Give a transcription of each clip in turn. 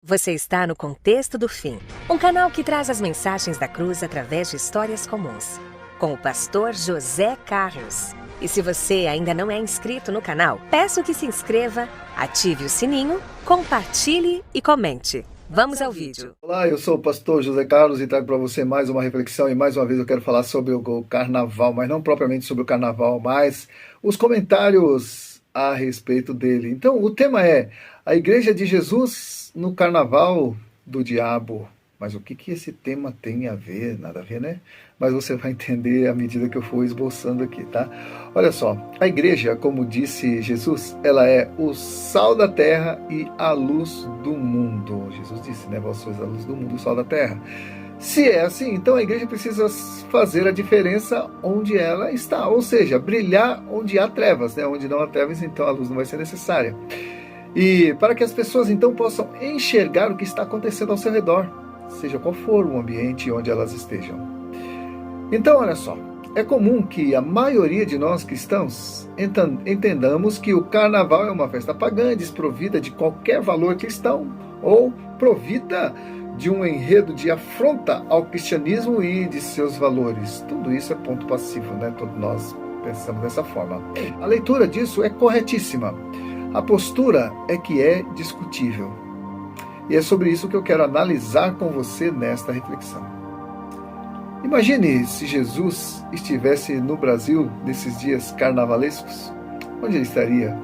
Você está no Contexto do Fim, um canal que traz as mensagens da cruz através de histórias comuns, com o pastor José Carlos. E se você ainda não é inscrito no canal, peço que se inscreva, ative o sininho, compartilhe e comente. Vamos ao vídeo. Olá, eu sou o pastor José Carlos e trago para você mais uma reflexão e mais uma vez eu quero falar sobre o carnaval, mas não propriamente sobre o carnaval, mas os comentários a respeito dele. Então, o tema é a Igreja de Jesus no Carnaval do Diabo. Mas o que esse tema tem a ver? Nada a ver, né? Mas você vai entender à medida que eu for esboçando aqui, tá? Olha só, a igreja, como disse Jesus, ela é o sal da terra e a luz do mundo. Jesus disse, né? Vós sois a luz do mundo, o sal da terra. Se é assim, então a igreja precisa fazer a diferença onde ela está, ou seja, brilhar onde há trevas, né? Onde não há trevas, então a luz não vai ser necessária. E para que as pessoas então possam enxergar o que está acontecendo ao seu redor, seja qual for o ambiente onde elas estejam. Então, olha só, é comum que a maioria de nós cristãos entendamos que o carnaval é uma festa pagã, desprovida de qualquer valor cristão, ou provida de um enredo de afronta ao cristianismo e de seus valores. Tudo isso é ponto passivo, né? Todos nós pensamos dessa forma. A leitura disso é corretíssima. A postura é que é discutível. E é sobre isso que eu quero analisar com você nesta reflexão. Imagine se Jesus estivesse no Brasil nesses dias carnavalescos. Onde ele estaria?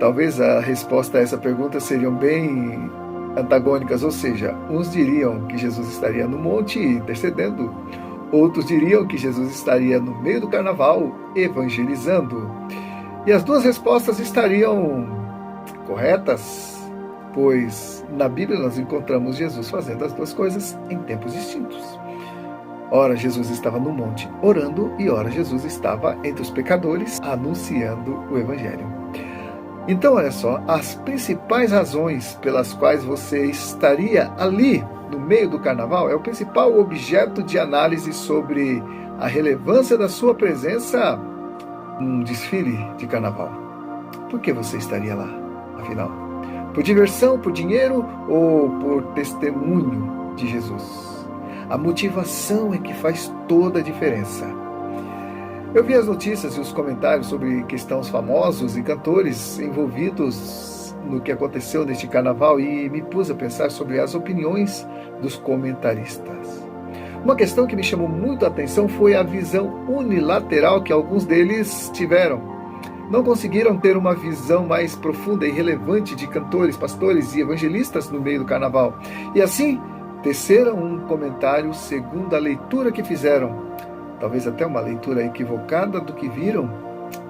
Talvez a resposta a essa pergunta seriam bem antagônicas, ou seja, uns diriam que Jesus estaria no monte intercedendo, outros diriam que Jesus estaria no meio do carnaval evangelizando. E as duas respostas estariam corretas, pois na Bíblia nós encontramos Jesus fazendo as duas coisas em tempos distintos. Ora, Jesus estava no monte orando e ora, Jesus estava entre os pecadores anunciando o Evangelho. Então, olha só, as principais razões pelas quais você estaria ali no meio do carnaval é o principal objeto de análise sobre a relevância da sua presença num desfile de carnaval. Por que você estaria lá, afinal? Por diversão, por dinheiro ou por testemunho de Jesus? A motivação é que faz toda a diferença. Eu vi as notícias e os comentários sobre cristãos famosos e cantores envolvidos no que aconteceu neste carnaval e me pus a pensar sobre as opiniões dos comentaristas. Uma questão que me chamou muito a atenção foi a visão unilateral que alguns deles tiveram. Não conseguiram ter uma visão mais profunda e relevante de cantores, pastores e evangelistas no meio do carnaval. E assim, teceram um comentário segundo a leitura que fizeram. Talvez até uma leitura equivocada do que viram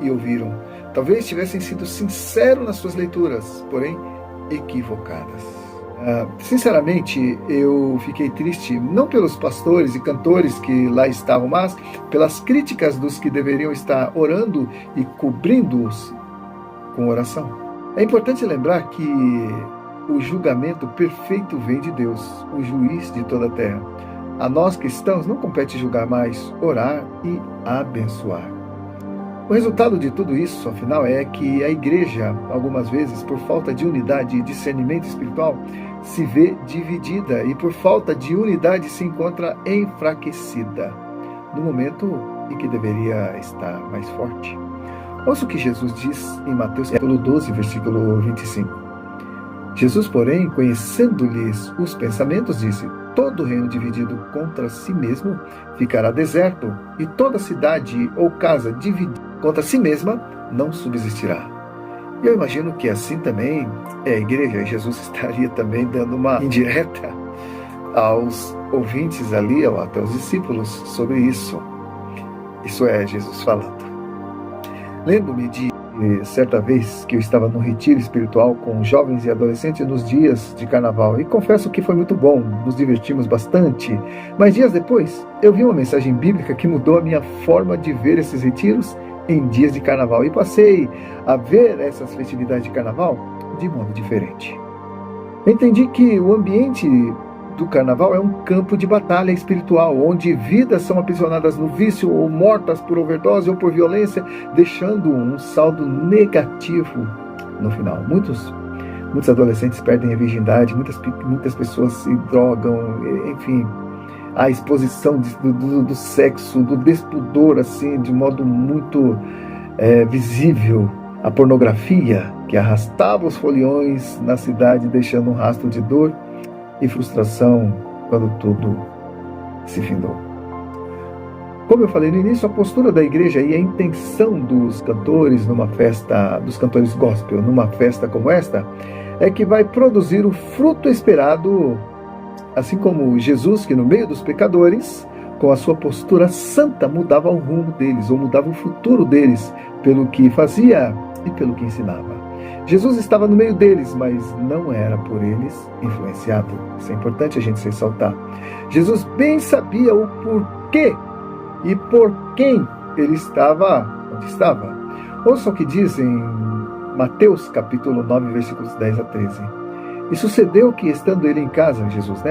e ouviram. Talvez tivessem sido sinceros nas suas leituras, porém equivocadas. Sinceramente, eu fiquei triste, não pelos pastores e cantores que lá estavam, mas pelas críticas dos que deveriam estar orando e cobrindo-os com oração. É importante lembrar que o julgamento perfeito vem de Deus, o juiz de toda a terra. A nós cristãos não compete julgar mais, orar e abençoar. O resultado de tudo isso, afinal, é que a igreja, algumas vezes, por falta de unidade e discernimento espiritual, se vê dividida e por falta de unidade se encontra enfraquecida, no momento em que deveria estar mais forte. Ouça o que Jesus diz em Mateus capítulo 12, versículo 25. Jesus, porém, conhecendo-lhes os pensamentos, disse: todo reino dividido contra si mesmo ficará deserto, e toda cidade ou casa dividida contra si mesma não subsistirá. E eu imagino que assim também é a igreja, e Jesus estaria também dando uma indireta aos ouvintes ali, ou até aos discípulos, sobre isso. Isso é Jesus falando. Lembro-me de certa vez que eu estava num retiro espiritual com jovens e adolescentes nos dias de carnaval, e confesso que foi muito bom, nos divertimos bastante, mas dias depois eu vi uma mensagem bíblica que mudou a minha forma de ver esses retiros em dias de carnaval, e passei a ver essas festividades de carnaval de modo diferente. Entendi que o ambiente do carnaval é um campo de batalha espiritual, onde vidas são aprisionadas no vício ou mortas por overdose ou por violência, deixando um saldo negativo no final. Muitos Muitos adolescentes perdem a virgindade, muitas pessoas se drogam, enfim, a exposição do sexo, do despudor, assim, de modo muito visível, a pornografia que arrastava os foliões na cidade, deixando um rastro de dor e frustração quando tudo se findou. Como eu falei no início, a postura da igreja e a intenção dos cantores numa festa, dos cantores gospel, numa festa como esta, é que vai produzir o fruto esperado, assim como Jesus, que no meio dos pecadores, com a sua postura santa, mudava o rumo deles, ou mudava o futuro deles, pelo que fazia e pelo que ensinava. Jesus estava no meio deles, mas não era por eles influenciado. Isso é importante a gente ressaltar. Jesus bem sabia o porquê e por quem ele estava onde estava. Ouça o que diz em Mateus capítulo 9, versículos 10 a 13. E sucedeu que, estando ele em casa, Jesus,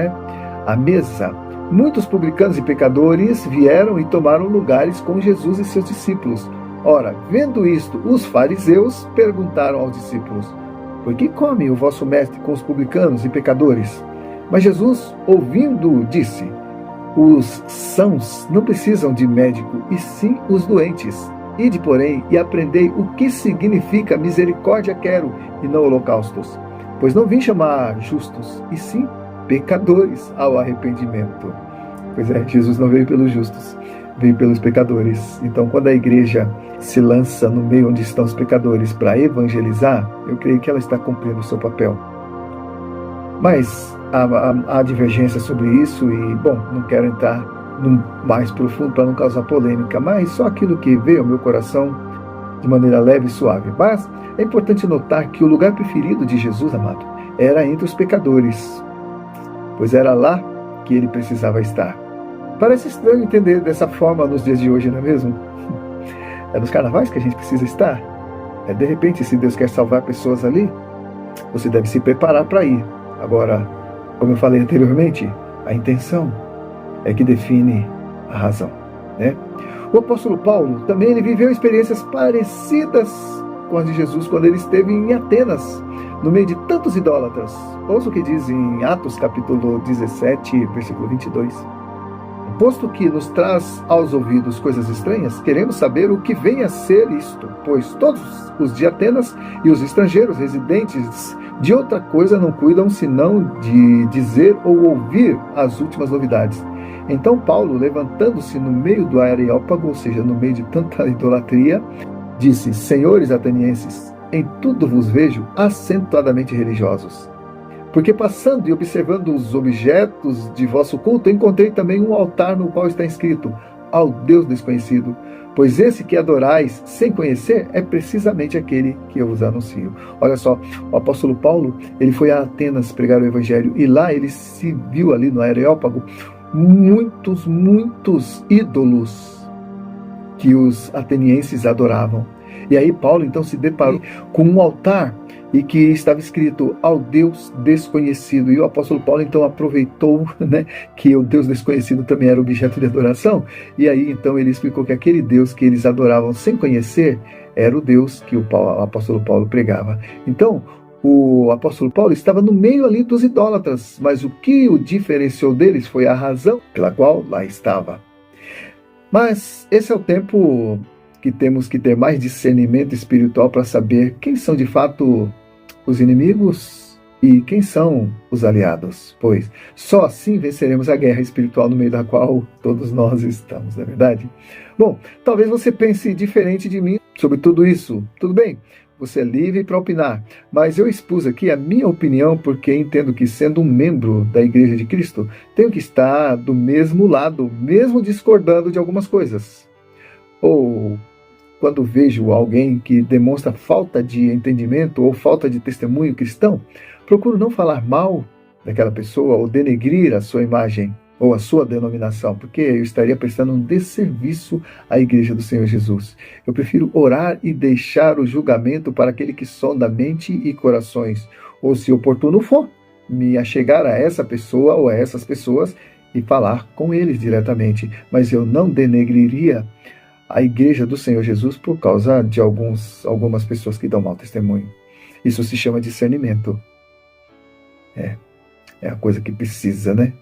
à mesa, muitos publicanos e pecadores vieram e tomaram lugares com Jesus e seus discípulos. Ora, vendo isto, os fariseus perguntaram aos discípulos: por que come o vosso mestre com os publicanos e pecadores? Mas Jesus, ouvindo, disse: os sãos não precisam de médico, e sim os doentes. Ide, porém, e aprendei o que significa misericórdia quero, e não holocaustos. Pois não vim chamar justos, e sim pecadores ao arrependimento. Pois é, Jesus não veio pelos justos, veio pelos pecadores. Então, quando a igreja se lança no meio onde estão os pecadores para evangelizar, eu creio que ela está cumprindo o seu papel. Mas há divergência sobre isso e, bom, não quero entrar no mais profundo para não causar polêmica, mas só aquilo que veio ao meu coração de maneira leve e suave. Mas é importante notar que o lugar preferido de Jesus, amado, era entre os pecadores, pois era lá que ele precisava estar. Parece estranho entender dessa forma nos dias de hoje, não é mesmo? É nos carnavais que a gente precisa estar. De repente, se Deus quer salvar pessoas ali, você deve se preparar para ir. Agora, como eu falei anteriormente, a intenção é que define a razão, O apóstolo Paulo também ele viveu experiências parecidas com as de Jesus quando ele esteve em Atenas, no meio de tantos idólatras. Ouça o que diz em Atos capítulo 17, versículo 22. Posto que nos traz aos ouvidos coisas estranhas, queremos saber o que vem a ser isto, pois todos os de Atenas e os estrangeiros residentes de outra coisa não cuidam senão de dizer ou ouvir as últimas novidades. Então Paulo, levantando-se no meio do Areópago, ou seja, no meio de tanta idolatria, disse: senhores atenienses, em tudo vos vejo acentuadamente religiosos. Porque passando e observando os objetos de vosso culto, encontrei também um altar no qual está escrito: ao Deus desconhecido. Pois esse que adorais sem conhecer é precisamente aquele que eu vos anuncio. Olha só, o apóstolo Paulo, ele foi a Atenas pregar o evangelho, e lá ele se viu ali no Areópago muitos ídolos que os atenienses adoravam. E aí Paulo então se deparou com um altar e que estava escrito: ao Deus desconhecido. E o apóstolo Paulo então aproveitou, que o Deus desconhecido também era objeto de adoração, e aí então ele explicou que aquele Deus que eles adoravam sem conhecer era o Deus que o apóstolo Paulo pregava. Então o apóstolo Paulo estava no meio ali dos idólatras, mas o que o diferenciou deles foi a razão pela qual lá estava. Mas esse é o tempo que temos que ter mais discernimento espiritual para saber quem são de fato os inimigos e quem são os aliados, pois só assim venceremos a guerra espiritual no meio da qual todos nós estamos, não é verdade? Bom, talvez você pense diferente de mim sobre tudo isso. Tudo bem, você é livre para opinar, mas eu expus aqui a minha opinião porque entendo que, sendo um membro da Igreja de Cristo, tenho que estar do mesmo lado, mesmo discordando de algumas coisas. Ou quando vejo alguém que demonstra falta de entendimento ou falta de testemunho cristão, procuro não falar mal daquela pessoa ou denegrir a sua imagem ou a sua denominação, porque eu estaria prestando um desserviço à Igreja do Senhor Jesus. Eu prefiro orar e deixar o julgamento para aquele que sonda mente e corações, ou, se oportuno for, me achegar a essa pessoa ou a essas pessoas e falar com eles diretamente, mas eu não denegriria a Igreja do Senhor Jesus por causa de algumas pessoas que dão mau testemunho. Isso se chama discernimento. É a coisa que precisa, né?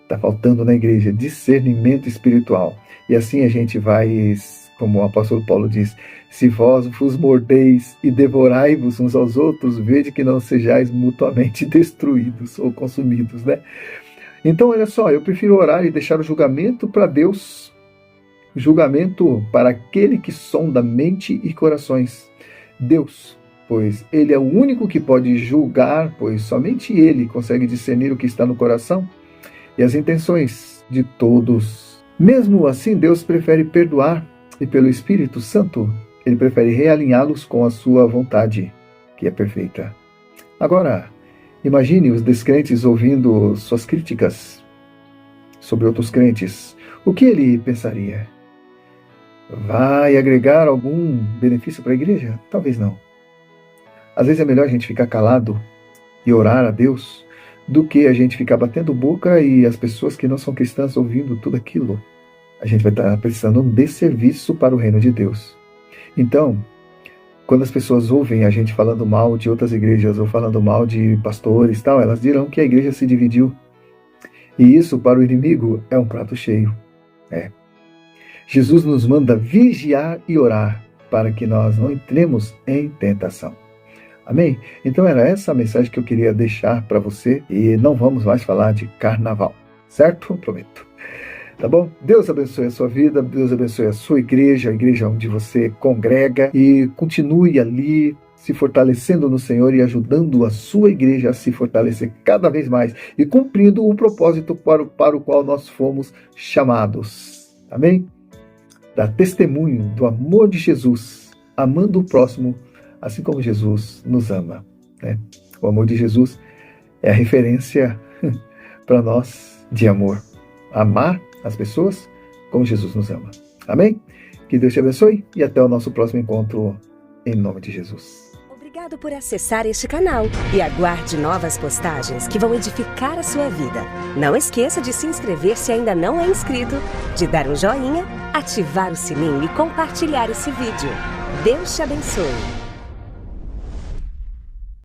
Está faltando na igreja discernimento espiritual. E assim a gente vai, como o apóstolo Paulo diz, se vós vos mordeis e devorai-vos uns aos outros, vede que não sejais mutuamente destruídos ou consumidos, né? Então, olha só, eu prefiro orar e deixar o julgamento para Deus, julgamento para aquele que sonda mente e corações, Deus, pois Ele é o único que pode julgar, pois somente Ele consegue discernir o que está no coração e as intenções de todos. Mesmo assim, Deus prefere perdoar e pelo Espírito Santo, Ele prefere realinhá-los com a sua vontade, que é perfeita. Agora, imagine os descrentes ouvindo suas críticas sobre outros crentes. O que ele pensaria? Vai agregar algum benefício para a igreja? Talvez não. Às vezes é melhor a gente ficar calado e orar a Deus do que a gente ficar batendo boca e as pessoas que não são cristãs ouvindo tudo aquilo. A gente vai estar prestando um desserviço para o reino de Deus. Então, quando as pessoas ouvem a gente falando mal de outras igrejas ou falando mal de pastores e tal, elas dirão que a igreja se dividiu. E isso para o inimigo é um prato cheio. Jesus nos manda vigiar e orar para que nós não entremos em tentação. Amém? Então era essa a mensagem que eu queria deixar para você e não vamos mais falar de carnaval, certo? Prometo. Tá bom? Deus abençoe a sua vida, Deus abençoe a sua igreja, a igreja onde você congrega e continue ali se fortalecendo no Senhor e ajudando a sua igreja a se fortalecer cada vez mais e cumprindo o propósito para o qual nós fomos chamados. Amém? Dar testemunho do amor de Jesus, amando o próximo, assim como Jesus nos ama. Né? O amor de Jesus é a referência para nós de amor. Amar as pessoas como Jesus nos ama. Amém? Que Deus te abençoe e até o nosso próximo encontro em nome de Jesus. Obrigado por acessar este canal e aguarde novas postagens que vão edificar a sua vida. Não esqueça de se inscrever se ainda não é inscrito, de dar um joinha, ativar o sininho e compartilhar esse vídeo. Deus te abençoe.